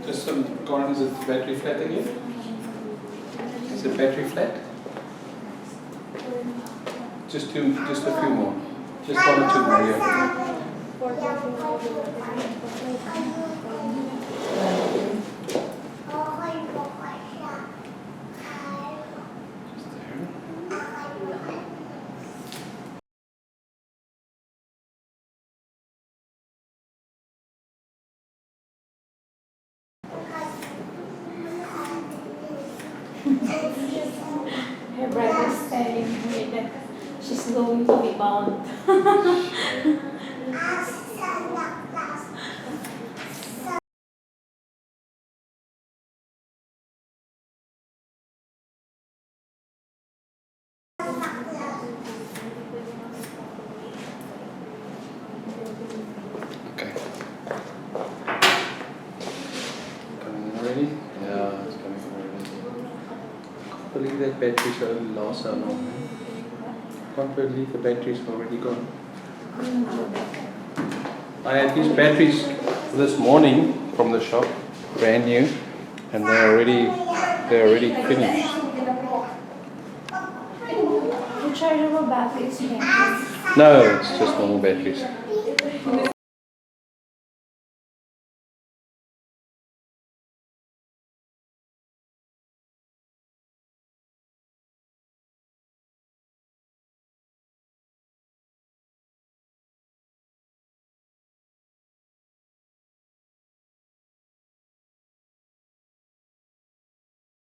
Just some corners, is the battery flat again? Is the battery flat? Just a few more. Just one or two more, yeah. Just there. Her brother's telling me that she's going to be bound. Okay. Coming already? Yeah, it's coming already. Can't believe that batteries only last so long. Can't believe the batteries are already gone. I had these batteries this morning from the shop, brand new, and they're already finished. Rechargeable batteries, No, it's just normal batteries.